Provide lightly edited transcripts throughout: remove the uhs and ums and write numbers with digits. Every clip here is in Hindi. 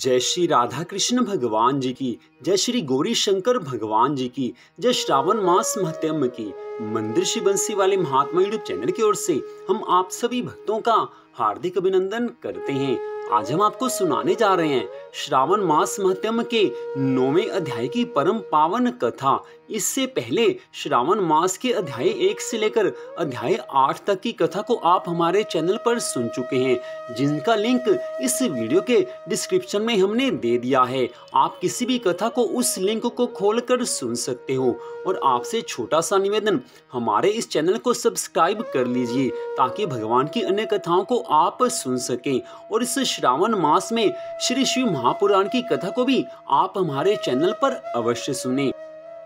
जय श्री राधा कृष्ण भगवान जी की, जय श्री गौरी शंकर भगवान जी की, जय श्रावण मास महत्म की। मंदिर श्री बंसी वाले महात्मा यूट्यूब चैनल की ओर से हम आप सभी भक्तों का हार्दिक अभिनंदन करते हैं। आज हम आपको सुनाने जा रहे हैं श्रावण मास महत्म के 9वें अध्याय की परम पावन कथा। इससे पहले श्रावण मास के अध्याय 1 से लेकर अध्याय 8 तक की कथा को आप हमारे चैनल पर सुन चुके हैं, जिनका लिंक इस वीडियो के डिस्क्रिप्शन में हमने दे दिया है। आप किसी भी कथा को उस लिंक को खोलकर सुन सकते हो। और आपसे छोटा सा निवेदन, हमारे इस चैनल को सब्सक्राइब कर लीजिए ताकि भगवान की अन्य कथाओं को आप सुन सकें। और इस श्रावण मास में श्री शिव महापुराण की कथा को भी आप हमारे चैनल पर अवश्य सुने।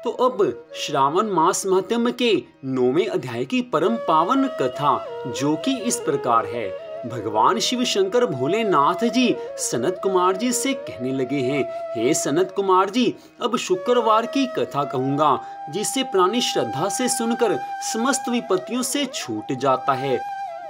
तो अब श्रावण मास महात्म्य के 9वें अध्याय की परम पावन कथा, जो कि इस प्रकार है। भगवान शिव शंकर भोलेनाथ जी सनत कुमार जी से कहने लगे हैं, हे सनत कुमार जी, अब शुक्रवार की कथा कहूंगा, जिसे प्राणी श्रद्धा से सुनकर समस्त विपत्तियों से छूट जाता है।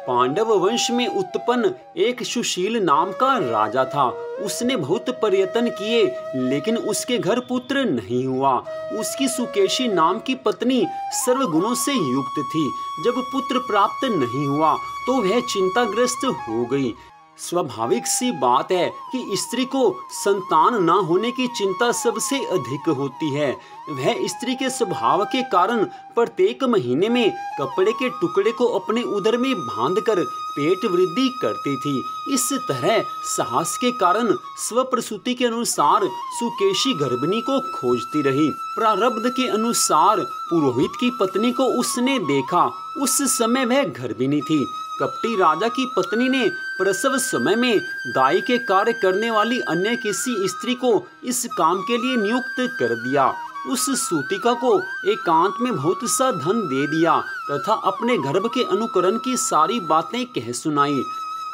पांडव वंश में उत्पन्न एक सुशील नाम का राजा था। उसने बहुत प्रयत्न किए, लेकिन उसके घर पुत्र नहीं हुआ। उसकी सुकेशी नाम की पत्नी सर्वगुणों से युक्त थी। जब पुत्र प्राप्त नहीं हुआ तो वह चिंताग्रस्त हो गई। स्वाभाविक सी बात है कि स्त्री को संतान न होने की चिंता सबसे अधिक होती है। वह स्त्री के स्वभाव के कारण प्रत्येक महीने में कपड़े के टुकड़े को अपने उदर में बांधकर पेट वृद्धि करती थी। इस तरह साहस के कारण स्वप्रसूति के अनुसार सुकेशी गर्भिणी को खोजती रही। प्रारब्ध के अनुसार पुरोहित की पत्नी को उसने देखा। उस समय वह गर्भिणी थी। कपटी राजा की पत्नी ने प्रसव समय में दाई के कार्य करने वाली अन्य किसी स्त्री को इस काम के लिए नियुक्त कर दिया। उस सूतिका को एकांत में बहुत सा धन दे दिया तथा अपने गर्भ के अनुकरण की सारी बातें कह सुनाई।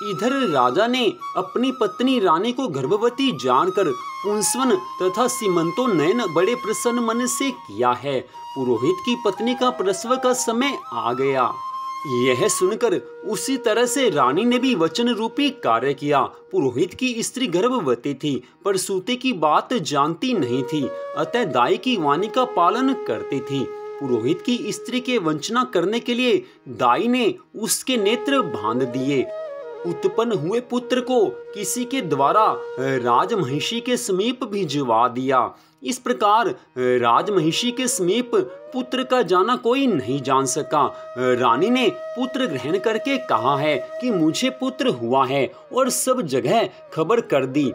इधर राजा ने अपनी पत्नी रानी को गर्भवती जानकर पुंसवन तथा सीमंतो नयन बड़े प्रसन्न मन से किया है। पुरोहित की पत्नी का प्रसव का समय आ गया। यह सुनकर उसी तरह से रानी ने भी वचन रूपी कार्य किया। पुरोहित की स्त्री गर्भवती थी, पर सूती की बात जानती नहीं थी, अतः दाई की वाणी का पालन करती थी। पुरोहित की स्त्री के वंचना करने के लिए दाई ने उसके नेत्र बांध दिए। उत्पन्न हुए पुत्र को किसी के द्वारा राजमहिषी के समीप भिजवा दिया। इस प्रकार राजमहिषी के समीप पुत्र का जाना कोई नहीं जान सका। रानी ने पुत्र ग्रहण करके कहा है कि मुझे पुत्र हुआ है, और सब जगह खबर कर दी।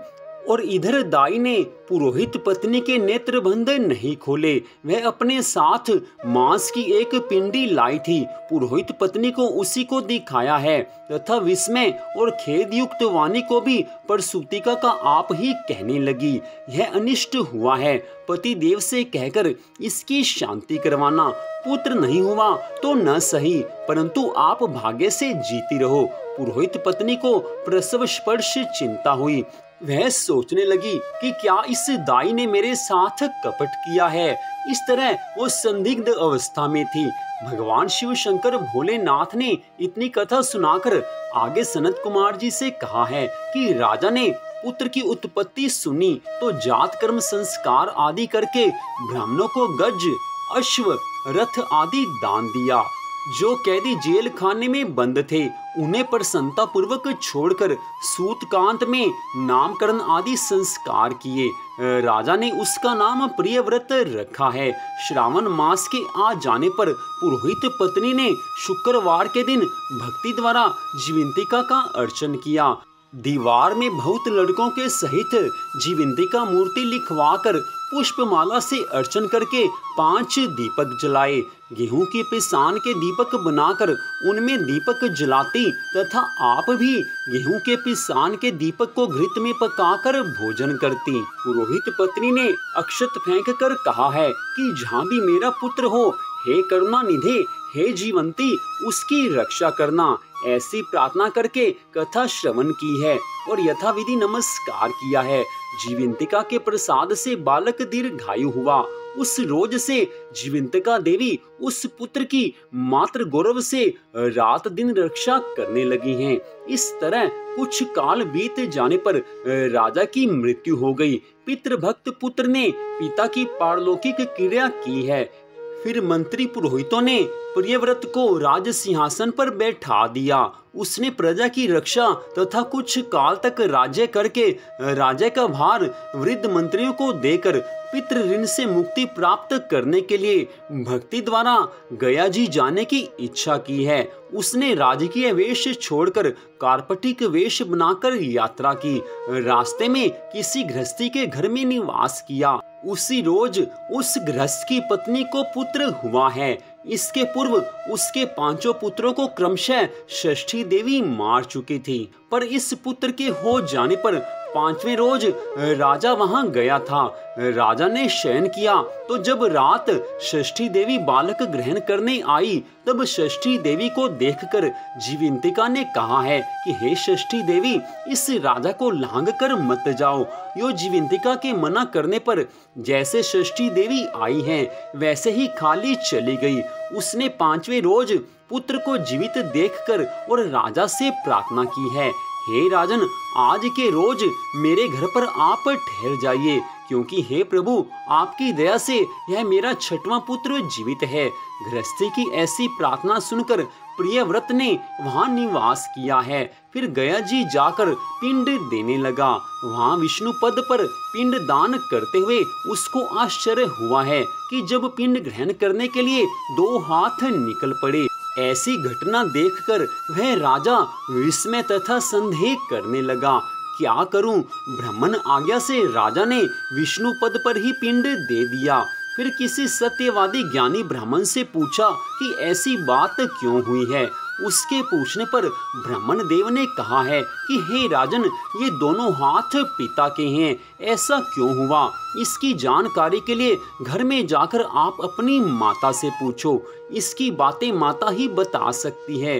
और इधर दाई ने पुरोहित पत्नी के नेत्र बंद नहीं खोले। वह अपने साथ मांस की एक पिंडी लाई थी। पुरोहित पत्नी को उसी को दिखाया है तथा विस्मय और खेद युक्त वाणी को भी प्रसूतिका का आप ही कहने लगी। यह अनिष्ट हुआ है, पति देव से कहकर इसकी शांति करवाना। पुत्र नहीं हुआ तो न सही, परंतु आप भाग्य से जीती रहो। पुरोहित पत्नी को प्रसव स्पर्श चिंता हुई। वह सोचने लगी कि क्या इस दाई ने मेरे साथ कपट किया है। इस तरह वो संदिग्ध अवस्था में थी। भगवान शिव शंकर भोलेनाथ ने इतनी कथा सुनाकर आगे सनत कुमार जी से कहा है कि राजा ने पुत्र की उत्पत्ति सुनी तो जात कर्म संस्कार आदि करके ब्राह्मणों को गज, अश्व, रथ आदि दान दिया। जो कैदी जेल खाने में बंद थे उन्हें प्रसन्नता पूर्वक छोड़कर सूतकांत में नामकरण आदि संस्कार किए। राजा ने उसका नाम प्रियव्रत रखा है। श्रावण मास के आ जाने पर पुरोहित पत्नी ने शुक्रवार के दिन भक्ति द्वारा जीवंतिका का अर्चन किया। दीवार में बहुत लड़कों के सहित जीवंतिका मूर्ति लिखवाकर पुष्पमाला से अर्चन करके 5 दीपक जलाए। गेहूं की पिसान के दीपक बनाकर उनमें दीपक जलाती तथा आप भी गेहूं के पिसान के दीपक को घृत में पकाकर भोजन करती। पुरोहित पत्नी ने अक्षत फेंक कर कहा है कि जहाँ भी मेरा पुत्र हो, हे करुणा निधे, हे जीवंती, उसकी रक्षा करना। ऐसी प्रार्थना करके कथा श्रवण की है और यथाविधि नमस्कार किया है। जीवंतिका के प्रसाद से बालक दीर्घायु हुआ। उस रोज से जीवंतिका देवी उस पुत्र की मातृ गौरव से रात दिन रक्षा करने लगी हैं। इस तरह कुछ काल बीत जाने पर राजा की मृत्यु हो गई। पितृभक्त पुत्र ने पिता की पारलौकिक क्रिया की है। फिर मंत्री पुरोहितों ने प्रियव्रत को राज सिंहासन पर बैठा दिया। उसने प्रजा की रक्षा तथा कुछ काल तक राज्य करके राज्य का भार वृद्ध मंत्रियों को देकर पितृ ऋण से मुक्ति प्राप्त करने के लिए भक्ति द्वारा गया जी जाने की इच्छा की है। उसने राजकीय वेश छोड़कर कार्पटिक वेश बनाकर यात्रा की। रास्ते में किसी गृहस्थी के घर में निवास किया। उसी रोज उस गृहस्थ की पत्नी को पुत्र हुआ है। इसके पूर्व उसके 5 पुत्रों को क्रमशः षष्ठी देवी मार चुकी थी, पर इस पुत्र के हो जाने पर 5वें रोज राजा वहां गया था। राजा ने शयन किया तो जब रात षष्ठी देवी बालक ग्रहण करने आई, तब षष्ठी देवी को देखकर जीवंतिका ने कहा है कि हे षष्ठी देवी, इस राजा को लांग कर मत जाओ। यो जीवंतिका के मना करने पर जैसे षष्ठी देवी आई हैं, वैसे ही खाली चली गई। उसने 5वें रोज पुत्र को जीवित देखकर और राजा से प्रार्थना की है, हे राजन, आज के रोज मेरे घर पर आप ठहर जाइए, क्योंकि हे प्रभु, आपकी दया से यह मेरा 6वां पुत्र जीवित है। गृहस्थी की ऐसी प्रार्थना सुनकर प्रियव्रत ने वहां निवास किया है। फिर गया जी जाकर पिंड देने लगा। वहां विष्णु पद पर पिंड दान करते हुए उसको आश्चर्य हुआ है कि जब पिंड ग्रहण करने के लिए 2 हाथ निकल पड़े। ऐसी घटना देखकर वह राजा विस्मय तथा संदेह करने लगा। क्या करूं? ब्राह्मण आज्ञा से राजा ने विष्णु पद पर ही पिंड दे दिया। फिर किसी सत्यवादी ज्ञानी ब्राह्मण से पूछा कि ऐसी बात क्यों हुई है। उसके पूछने पर ब्राह्मण देव ने कहा है कि हे राजन, ये दोनों हाथ पिता के हैं। ऐसा क्यों हुआ? इसकी जानकारी के लिए घर में जाकर आप अपनी माता से पूछो। इसकी बातें माता ही बता सकती है।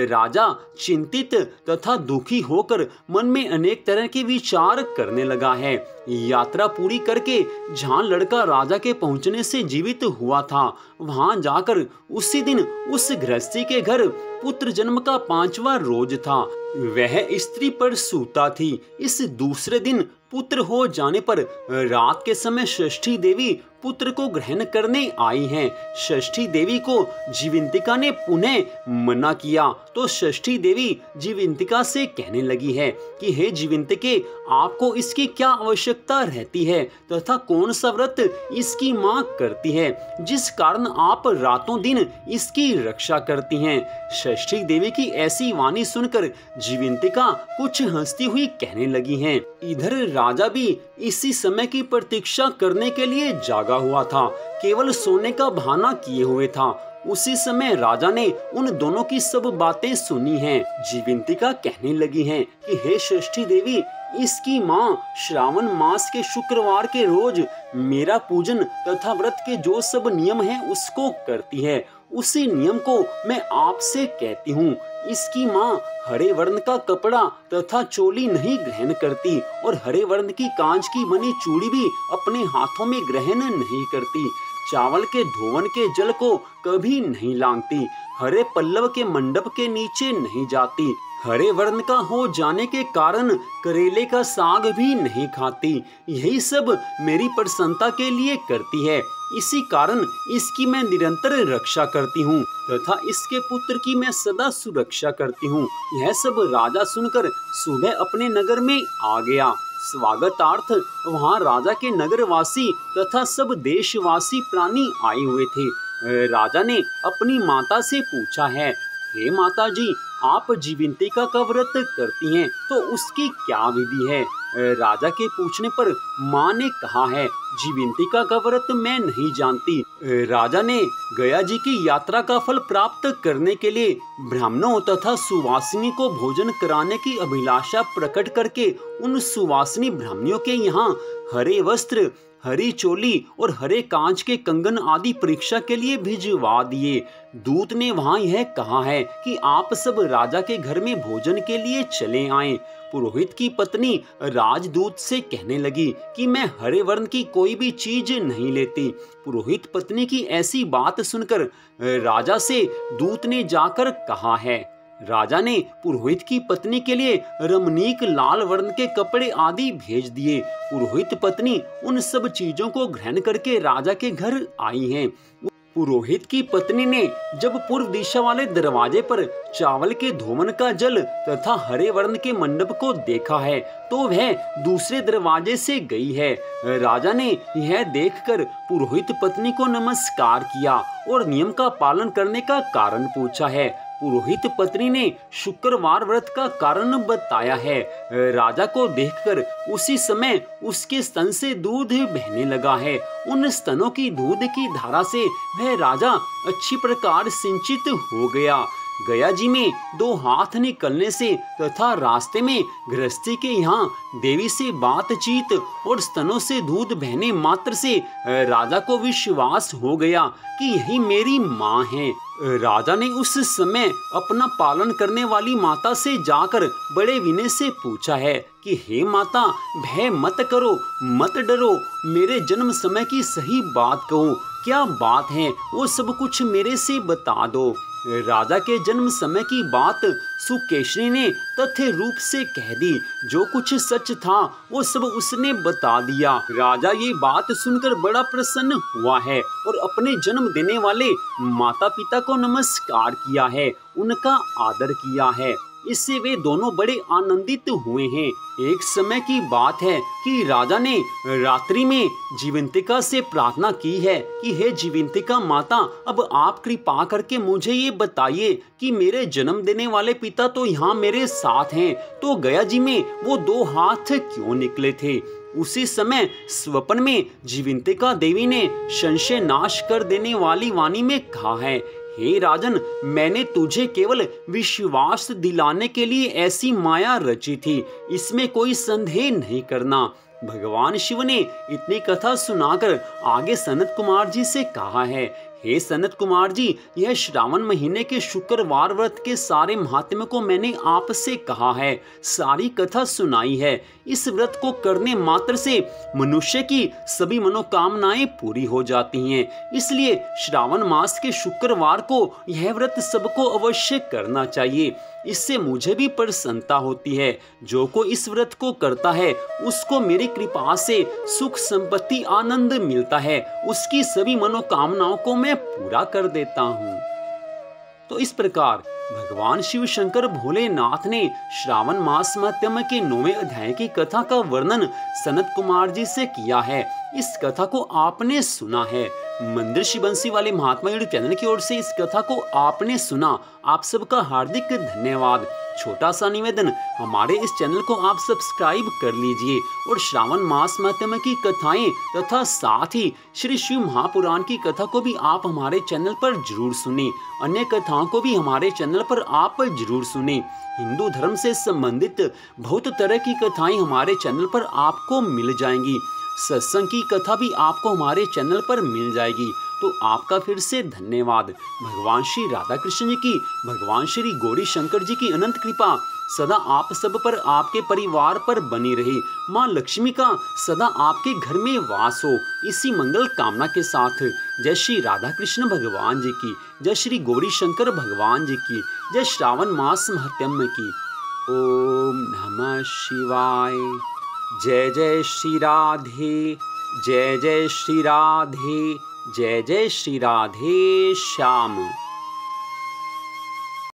राजा चिंतित तथा दुखी होकर मन में अनेक तरह के विचार करने लगा है। यात्रा पूरी करके जहाँ लड़का राजा के पहुँचने से जीवित हुआ था, वहां जाकर उसी दिन उस गृहस्थी के घर पुत्र जन्म का 5वां रोज था। वह स्त्री पर सूता थी। इस दूसरे दिन पुत्र हो जाने पर रात के समय षष्ठी देवी पुत्र को ग्रहण करने आई हैं। षष्ठी देवी को जीवंतिका ने पुनः मना किया तो षष्ठी देवी जीवंतिका से कहने लगी है कि हे जीवंतिके, आपको इसकी क्या आवश्यकता रहती है तथा कौन सा व्रत इसकी माँ करती है जिस कारण आप रातों दिन इसकी रक्षा करती हैं। षष्ठी देवी की ऐसी वाणी सुनकर जीवंतिका कुछ हंसती हुई कहने लगी हैं। इधर राजा भी इसी समय की प्रतीक्षा करने के लिए जागा हुआ था, केवल सोने का बहाना किए हुए था। उसी समय राजा ने उन दोनों की सब बातें सुनी हैं। जीवंतिका कहने लगी हैं कि हे षष्ठी देवी, इसकी माँ श्रावण मास के शुक्रवार के रोज मेरा पूजन तथा व्रत के जो सब नियम हैं उसको करती है। उसी नियम को मैं आपसे कहती हूँ। इसकी माँ हरे वर्ण का कपड़ा तथा चोली नहीं ग्रहण करती और हरे वर्ण की कांच की बनी चूड़ी भी अपने हाथों में ग्रहण नहीं करती। चावल के धोवन के जल को कभी नहीं लांघती। हरे पल्लव के मंडप के नीचे नहीं जाती। हरे वर्ण का हो जाने के कारण करेले का साग भी नहीं खाती। यही सब मेरी प्रसन्नता के लिए करती है। इसी कारण इसकी मैं निरंतर रक्षा करती हूँ तथा इसके पुत्र की मैं सदा सुरक्षा करती हूँ। यह सब राजा सुनकर सुबह अपने नगर में आ गया। स्वागतार्थ वहाँ राजा के नगरवासी तथा सब देशवासी प्राणी आए हुए थे। राजा ने अपनी माता से पूछा है, हे माता जी, आप जीवंतिका का व्रत करती हैं तो उसकी क्या विधि है? राजा के पूछने पर माँ ने कहा है, जीवंतिका का व्रत मैं नहीं जानती। राजा ने गया जी की यात्रा का फल प्राप्त करने के लिए ब्राह्मणों तथा सुवासिनी को भोजन कराने की अभिलाषा प्रकट करके उन सुवासिनी ब्राह्मणियों के यहाँ हरे वस्त्र, हरी चोली और हरे कांच के कंगन आदि परीक्षा के लिए भिजवा दिए। दूत ने वहां यह कहा है कि आप सब राजा के घर में भोजन के लिए चले आएं। पुरोहित की पत्नी राजदूत से कहने लगी कि मैं हरे वर्ण की कोई भी चीज नहीं लेती। पुरोहित पत्नी की ऐसी बात सुनकर राजा से दूत ने जाकर कहा है। राजा ने पुरोहित की पत्नी के लिए रमणीक लाल वर्ण के कपड़े आदि भेज दिए। पुरोहित पत्नी उन सब चीजों को ग्रहण करके राजा के घर आई हैं। पुरोहित की पत्नी ने जब पूर्व दिशा वाले दरवाजे पर चावल के धोवन का जल तथा हरे वर्ण के मंडप को देखा है तो वह दूसरे दरवाजे से गई है। राजा ने यह देखकर पुरोहित पत्नी को नमस्कार किया और नियम का पालन करने का कारण पूछा है। पुरोहित पत्नी ने शुक्रवार व्रत का कारण बताया है। राजा को देखकर उसी समय उसके स्तन से दूध बहने लगा है। उन स्तनों की दूध की धारा से वह राजा अच्छी प्रकार सिंचित हो गया। गया जी में 2 हाथ निकलने से तथा रास्ते में गृहस्थी के यहाँ देवी से बातचीत और स्तनों से दूध बहने मात्र से राजा को विश्वास हो गया कि यही मेरी माँ है। राजा ने उस समय अपना पालन करने वाली माता से जाकर बड़े विनय से पूछा है कि हे माता, भय मत करो, मत डरो, मेरे जन्म समय की सही बात कहो, क्या बात है वो सब कुछ मेरे से बता दो। राजा के जन्म समय की बात सुकेशनी ने तथ्य रूप से कह दी। जो कुछ सच था वो सब उसने बता दिया। राजा ये बात सुनकर बड़ा प्रसन्न हुआ है और अपने जन्म देने वाले माता पिता को नमस्कार किया है, उनका आदर किया है। इससे वे दोनों बड़े आनंदित हुए हैं। एक समय की बात है कि राजा ने रात्रि में जीवंतिका से प्रार्थना की है कि हे जीवंतिका माता, अब आप कृपा करके मुझे ये बताइए कि मेरे जन्म देने वाले पिता तो यहाँ मेरे साथ हैं, तो गया जी में वो 2 हाथ क्यों निकले थे। उसी समय स्वप्न में जीवंतिका देवी ने संशय नाश कर देने वाली वाणी में कहा है, हे राजन, मैंने तुझे केवल विश्वास दिलाने के लिए ऐसी माया रची थी, इसमें कोई संदेह नहीं करना। भगवान शिव ने इतनी कथा सुनाकर आगे सनत कुमार जी से कहा है, हे सनत कुमार जी, यह श्रावण महीने के शुक्रवार व्रत के सारे महात्म्य को मैंने आपसे कहा है, सारी कथा सुनाई है। इस व्रत को करने मात्र से मनुष्य की सभी मनोकामनाएं पूरी हो जाती हैं। इसलिए श्रावण मास के शुक्रवार को यह व्रत सबको अवश्य करना चाहिए। इससे मुझे भी प्रसन्नता होती है। जो को इस व्रत को करता है उसको मेरी कृपा से सुख संपत्ति आनंद मिलता है, उसकी सभी मनोकामनाओं को मैं पूरा कर देता हूँ। तो इस प्रकार भगवान शिव शंकर भोलेनाथ ने श्रावण मास माध्यम के 9वें अध्याय की कथा का वर्णन सनत कुमार जी से किया है। इस कथा को आपने सुना है। मंदिर श्री बंसी वाले महात्मा यूट्यूब चैनल की ओर से इस कथा को आपने सुना, आप सबका हार्दिक धन्यवाद। छोटा सा निवेदन, हमारे इस चैनल को आप सब्सक्राइब कर लीजिए और श्रावण मास माध्यम की कथाएं तथा साथ ही श्री शिव महापुराण की कथा को भी आप हमारे चैनल पर जरूर सुने। अन्य कथाओं को भी हमारे चैनल पर आप जरूर सुने। हिंदू धर्म से संबंधित बहुत तरह की कथाएं हमारे चैनल पर आपको मिल जाएंगी। सत्संग की कथा भी आपको हमारे चैनल पर मिल जाएगी। तो आपका फिर से धन्यवाद। भगवान श्री राधा कृष्ण जी की, भगवान श्री गौरी शंकर जी की अनंत कृपा सदा आप सब पर, आपके परिवार पर बनी रहे। माँ लक्ष्मी का सदा आपके घर में वास हो, इसी मंगल कामना के साथ जय श्री राधा कृष्ण भगवान जी की, जय श्री गौरी शंकर भगवान जी की, जय श्रावण मास महात्म्य की। ओम नमः शिवाय। जय जय श्री राधे, जय जय श्री राधे, जय जय श्री राधे श्याम।